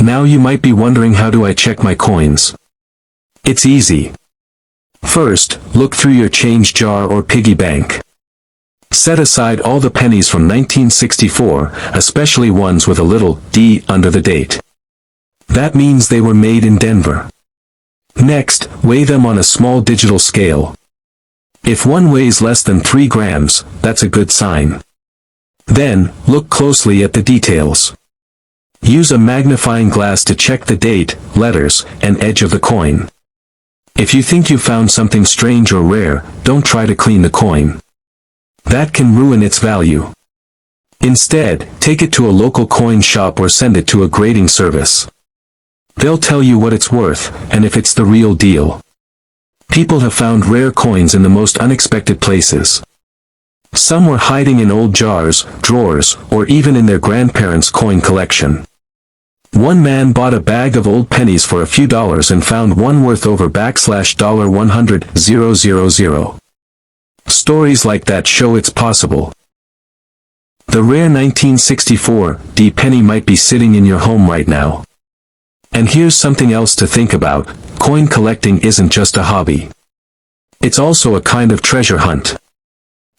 Now you might be wondering, how do I check my coins? It's easy. First, look through your change jar or piggy bank. Set aside all the pennies from 1964, especially ones with a little D under the date. That means they were made in Denver. Next, weigh them on a small digital scale. If one weighs less than 3 grams, that's a good sign. Then, look closely at the details. Use a magnifying glass to check the date, letters, and edge of the coin. If you think you found something strange or rare, don't try to clean the coin. That can ruin its value. Instead, take it to a local coin shop or send it to a grading service. They'll tell you what it's worth, and if it's the real deal. People have found rare coins in the most unexpected places. Some were hiding in old jars, drawers, or even in their grandparents' coin collection. One man bought a bag of old pennies for a few dollars and found one worth over $100,000. Stories like that show it's possible. The rare 1964 D penny might be sitting in your home right now. And here's something else to think about: coin collecting isn't just a hobby. It's also a kind of treasure hunt.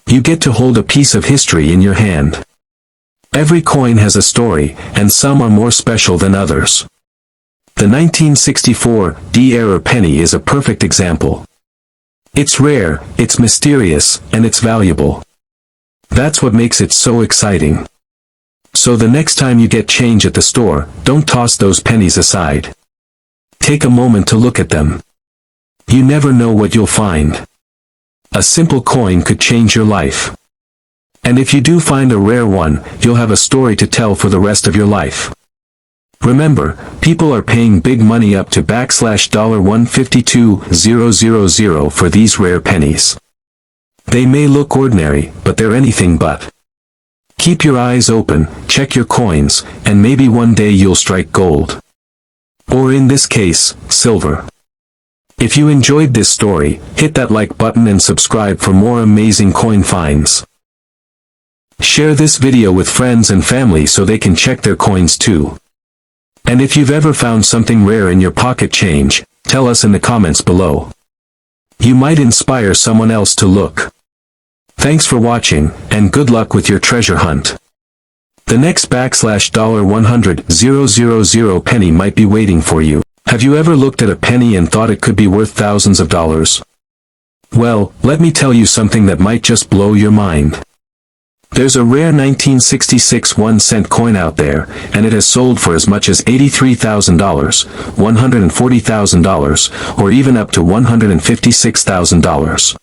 You get to hold a piece of history in your hand. Every coin has a story, and some are more special than others. The 1964 D-era penny is a perfect example. It's rare, it's mysterious, and it's valuable. That's what makes it so exciting. So the next time you get change at the store, don't toss those pennies aside. Take a moment to look at them. You never know what you'll find. A simple coin could change your life. And if you do find a rare one, you'll have a story to tell for the rest of your life. Remember, people are paying big money, up to $152,000 for these rare pennies. They may look ordinary, but they're anything but. Keep your eyes open, check your coins, and maybe one day you'll strike gold. Or in this case, silver. If you enjoyed this story, hit that like button and subscribe for more amazing coin finds. Share this video with friends and family so they can check their coins too. And if you've ever found something rare in your pocket change, tell us in the comments below. You might inspire someone else to look. Thanks for watching, and good luck with your treasure hunt. The next $100,000 penny might be waiting for you. Have you ever looked at a penny and thought it could be worth thousands of dollars? Well, let me tell you something that might just blow your mind. There's a rare 1966 1-cent coin out there, and it has sold for as much as $83,000, $140,000, or even up to $156,000.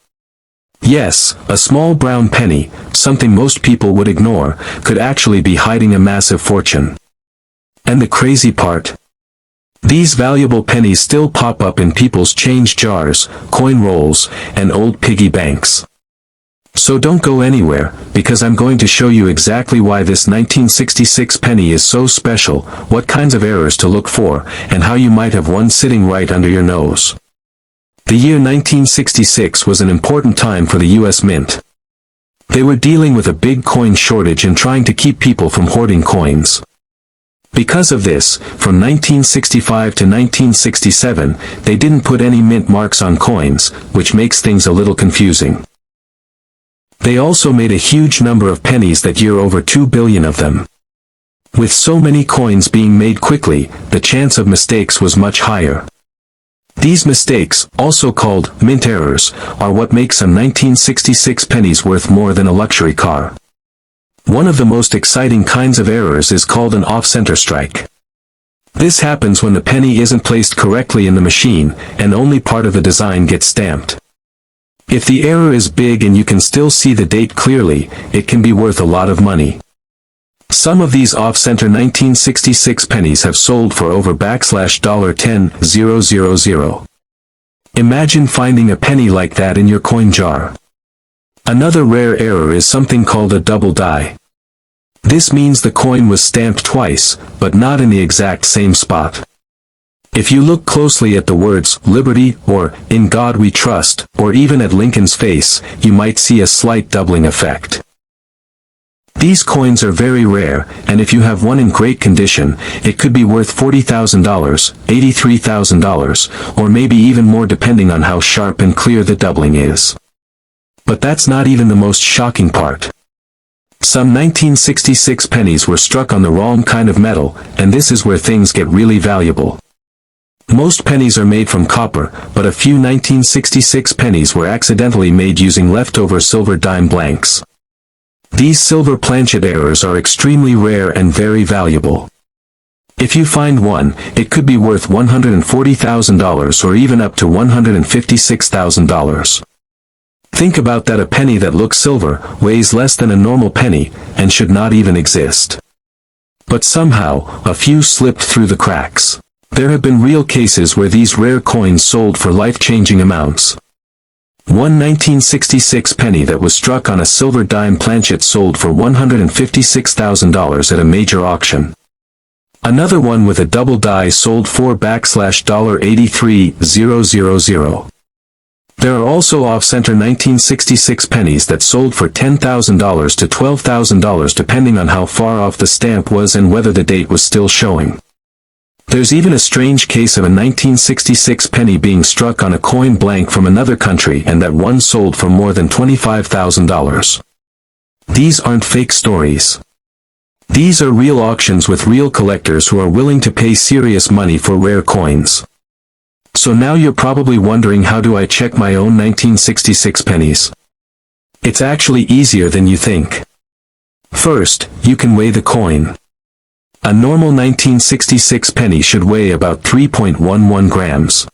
Yes, a small brown penny, something most people would ignore, could actually be hiding a massive fortune. And the crazy part? These valuable pennies still pop up in people's change jars, coin rolls, and old piggy banks. So don't go anywhere, because I'm going to show you exactly why this 1966 penny is so special, what kinds of errors to look for, and how you might have one sitting right under your nose. The year 1966 was an important time for the U.S. Mint. They were dealing with a big coin shortage and trying to keep people from hoarding coins. Because of this, from 1965 to 1967, they didn't put any mint marks on coins, which makes things a little confusing. They also made a huge number of pennies that year, over 2 billion of them. With so many coins being made quickly, the chance of mistakes was much higher. These mistakes, also called mint errors, are what makes some 1966 pennies worth more than a luxury car. One of the most exciting kinds of errors is called an off-center strike. This happens when the penny isn't placed correctly in the machine, and only part of the design gets stamped. If the error is big and you can still see the date clearly, it can be worth a lot of money. Some of these off-center 1966 pennies have sold for over $10,000. Imagine finding a penny like that in your coin jar. Another rare error is something called a double die. This means the coin was stamped twice, but not in the exact same spot. If you look closely at the words "Liberty" or "In God We Trust," or even at Lincoln's face, you might see a slight doubling effect. These coins are very rare, and if you have one in great condition, it could be worth $40,000, $83,000, or maybe even more depending on how sharp and clear the doubling is. But that's not even the most shocking part. Some 1966 pennies were struck on the wrong kind of metal, and this is where things get really valuable. Most pennies are made from copper, but a few 1966 pennies were accidentally made using leftover silver dime blanks. These silver planchet errors are extremely rare and very valuable. If you find one, it could be worth $140,000 or even up to $156,000. Think about that, a penny that looks silver, weighs less than a normal penny, and should not even exist. But somehow, a few slipped through the cracks. There have been real cases where these rare coins sold for life-changing amounts. One 1966 penny that was struck on a silver dime planchet sold for $156,000 at a major auction. Another one with a double die sold for $83,000. There are also off-center 1966 pennies that sold for $10,000 to $12,000 depending on how far off the stamp was and whether the date was still showing. There's even a strange case of a 1966 penny being struck on a coin blank from another country and that one sold for more than $25,000. These aren't fake stories. These are real auctions with real collectors who are willing to pay serious money for rare coins. So now you're probably wondering, how do I check my own 1966 pennies? It's actually easier than you think. First, you can weigh the coin. A normal 1966 penny should weigh about 3.11 grams.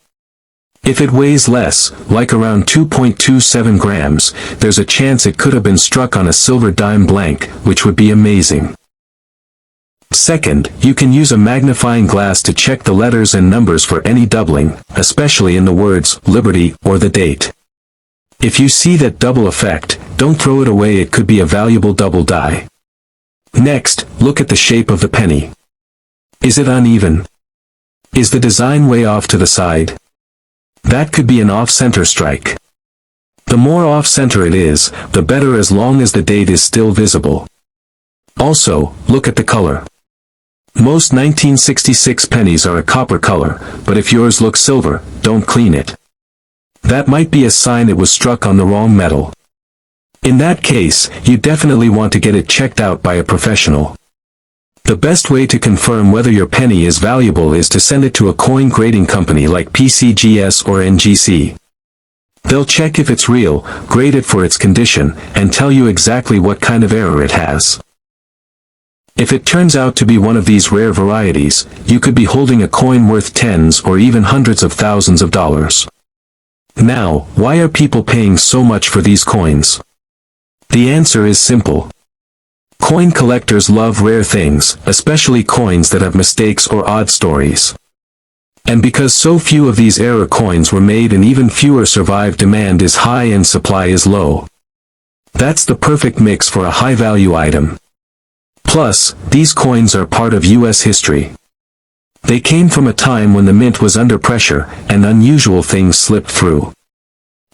If it weighs less, like around 2.27 grams, there's a chance it could have been struck on a silver dime blank, which would be amazing. Second, you can use a magnifying glass to check the letters and numbers for any doubling, especially in the words Liberty or the date. If you see that double effect, don't throw it away, it could be a valuable double die. Next, look at the shape of the penny. Is it uneven? Is the design way off to the side? That could be an off-center strike. The more off-center it is, the better, as long as the date is still visible. Also, look at the color. Most 1966 pennies are a copper color, but if yours looks silver, don't clean it. That might be a sign it was struck on the wrong metal. In that case, you definitely want to get it checked out by a professional. The best way to confirm whether your penny is valuable is to send it to a coin grading company like PCGS or NGC. They'll check if it's real, grade it for its condition, and tell you exactly what kind of error it has. If it turns out to be one of these rare varieties, you could be holding a coin worth tens or even hundreds of thousands of dollars. Now, why are people paying so much for these coins? The answer is simple. Coin collectors love rare things, especially coins that have mistakes or odd stories. And because so few of these error coins were made and even fewer survive, demand is high and supply is low. That's the perfect mix for a high-value item. Plus, these coins are part of U.S. history. They came from a time when the mint was under pressure, and unusual things slipped through.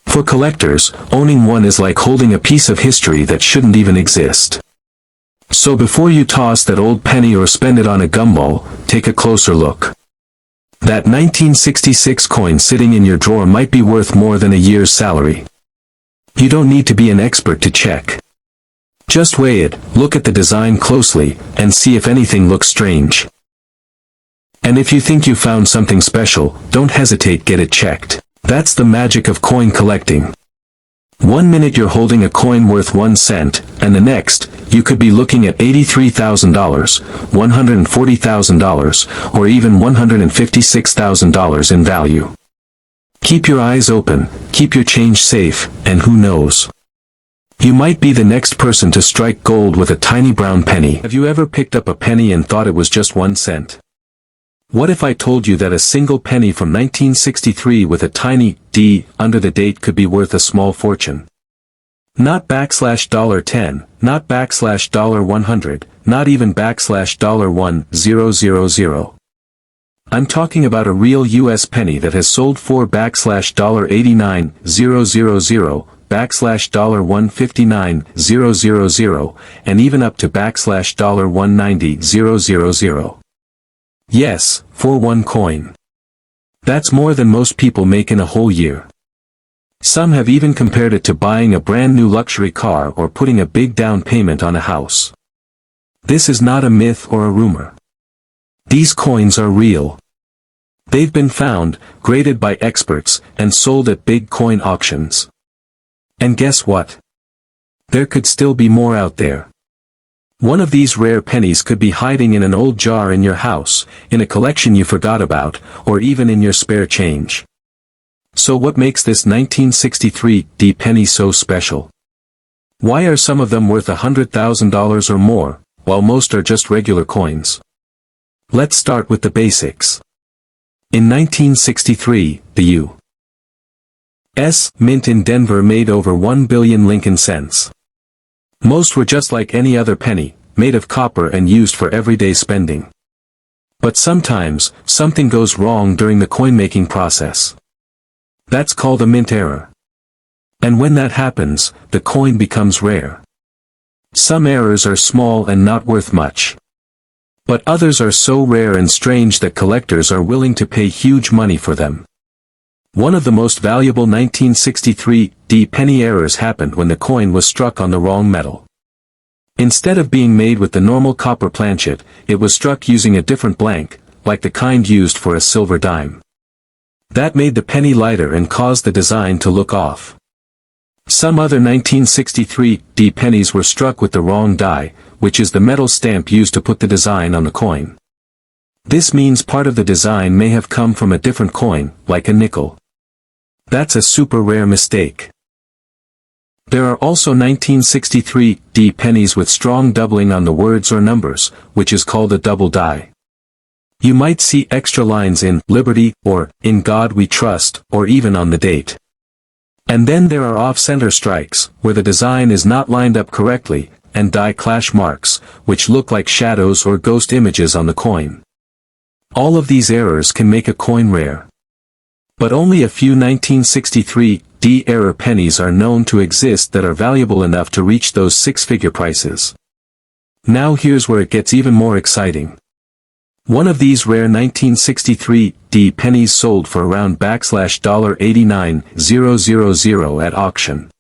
For collectors, owning one is like holding a piece of history that shouldn't even exist. So before you toss that old penny or spend it on a gumball, take a closer look. That 1966 coin sitting in your drawer might be worth more than a year's salary. You don't need to be an expert to check. Just weigh it, look at the design closely, and see if anything looks strange. And if you think you found something special, don't hesitate, get it checked. That's the magic of coin collecting. 1 minute you're holding a coin worth 1 cent, and the next, you could be looking at $83,000, $140,000, or even $156,000 in value. Keep your eyes open, keep your change safe, and who knows? You might be the next person to strike gold with a tiny brown penny. Have you ever picked up a penny and thought it was just 1 cent? What if I told you that a single penny from 1963 with a tiny D under the date could be worth a small fortune? Not $10, not $100, not even $1000. I'm talking about a real US penny that has sold for $89,000, $159,000, and even up to $190,000. Yes, for one coin. That's more than most people make in a whole year. Some have even compared it to buying a brand new luxury car or putting a big down payment on a house. This is not a myth or a rumor. These coins are real. They've been found, graded by experts, and sold at big coin auctions. And guess what? There could still be more out there. One of these rare pennies could be hiding in an old jar in your house, in a collection you forgot about, or even in your spare change. So what makes this 1963 D penny so special? Why are some of them worth $100,000 or more, while most are just regular coins? Let's start with the basics. In 1963, the U.S. Mint in Denver made over 1 billion Lincoln cents. Most were just like any other penny, made of copper and used for everyday spending. But sometimes, something goes wrong during the coin-making process. That's called a mint error. And when that happens, the coin becomes rare. Some errors are small and not worth much. But others are so rare and strange that collectors are willing to pay huge money for them. One of the most valuable 1963 D penny errors happened when the coin was struck on the wrong metal. Instead of being made with the normal copper planchet, it was struck using a different blank, like the kind used for a silver dime. That made the penny lighter and caused the design to look off. Some other 1963 D pennies were struck with the wrong die, which is the metal stamp used to put the design on the coin. This means part of the design may have come from a different coin, like a nickel. That's a super rare mistake. There are also 1963 D pennies with strong doubling on the words or numbers, which is called a double die. You might see extra lines in Liberty, or In God We Trust, or even on the date. And then there are off-center strikes, where the design is not lined up correctly, and die clash marks, which look like shadows or ghost images on the coin. All of these errors can make a coin rare. But only a few 1963 D error pennies are known to exist that are valuable enough to reach those six-figure prices. Now here's where it gets even more exciting. One of these rare 1963 D pennies sold for around $89,000 at auction.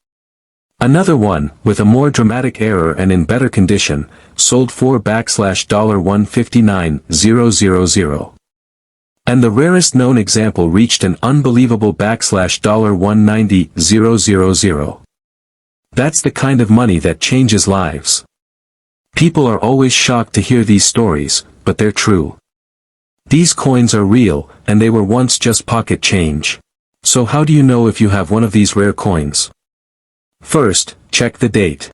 Another one, with a more dramatic error and in better condition, sold for $159,000. And the rarest known example reached an unbelievable $190,000. That's the kind of money that changes lives. People are always shocked to hear these stories, but they're true. These coins are real, and they were once just pocket change. So how do you know if you have one of these rare coins? First, check the date.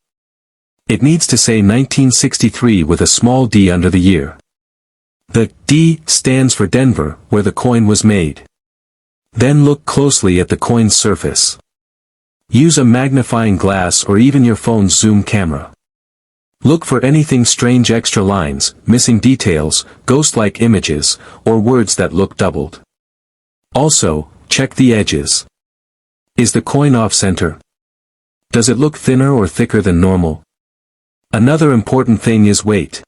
It needs to say 1963 with a small d under the year. The D stands for Denver, where the coin was made. Then look closely at the coin's surface. Use a magnifying glass or even your phone's zoom camera. Look for anything strange, extra lines, missing details, ghost-like images, or words that look doubled. Also, check the edges. Is the coin off-center? Does it look thinner or thicker than normal? Another important thing is weight.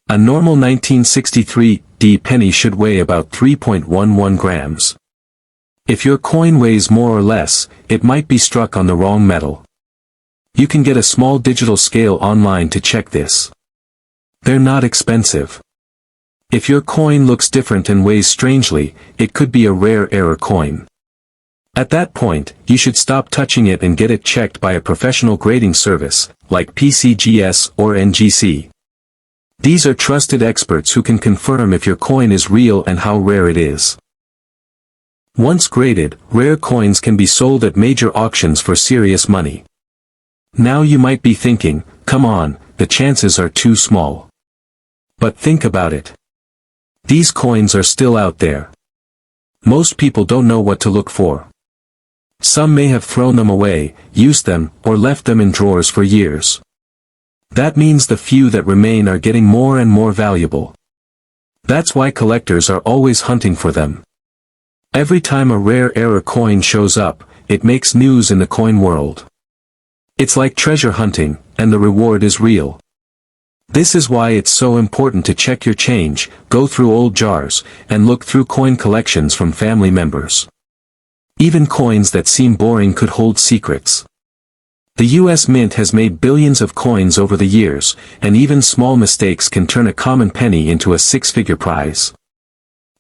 A normal 1963 D penny should weigh about 3.11 grams. If your coin weighs more or less, it might be struck on the wrong metal. You can get a small digital scale online to check this. They're not expensive. If your coin looks different and weighs strangely, it could be a rare error coin. At that point, you should stop touching it and get it checked by a professional grading service, like PCGS or NGC. These are trusted experts who can confirm if your coin is real and how rare it is. Once graded, rare coins can be sold at major auctions for serious money. Now you might be thinking, come on, the chances are too small. But think about it. These coins are still out there. Most people don't know what to look for. Some may have thrown them away, used them, or left them in drawers for years. That means the few that remain are getting more and more valuable. That's why collectors are always hunting for them. Every time a rare error coin shows up, it makes news in the coin world. It's like treasure hunting, and the reward is real. This is why it's so important to check your change, go through old jars, and look through coin collections from family members. Even coins that seem boring could hold secrets. The US Mint has made billions of coins over the years, and even small mistakes can turn a common penny into a six-figure prize.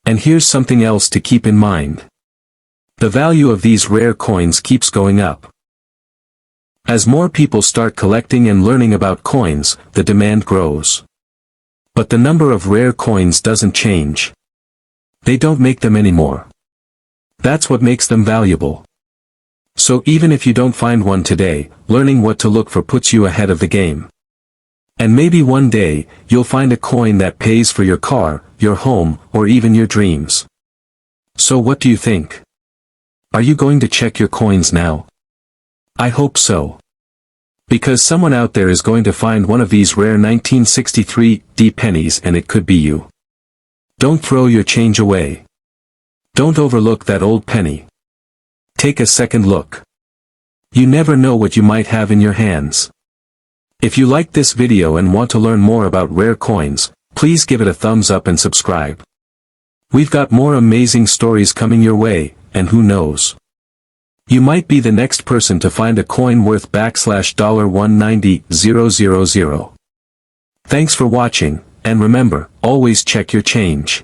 And here's something else to keep in mind. The value of these rare coins keeps going up. As more people start collecting and learning about coins, the demand grows. But the number of rare coins doesn't change. They don't make them anymore. That's what makes them valuable. So even if you don't find one today, learning what to look for puts you ahead of the game. And maybe one day, you'll find a coin that pays for your car, your home, or even your dreams. So what do you think? Are you going to check your coins now? I hope so. Because someone out there is going to find one of these rare 1963 D pennies and it could be you. Don't throw your change away. Don't overlook that old penny. Take a second look. You never know what you might have in your hands. If you liked this video and want to learn more about rare coins, please give it a thumbs up and subscribe. We've got more amazing stories coming your way, and who knows? You might be the next person to find a coin worth $190,000. Thanks for watching, and remember, always check your change.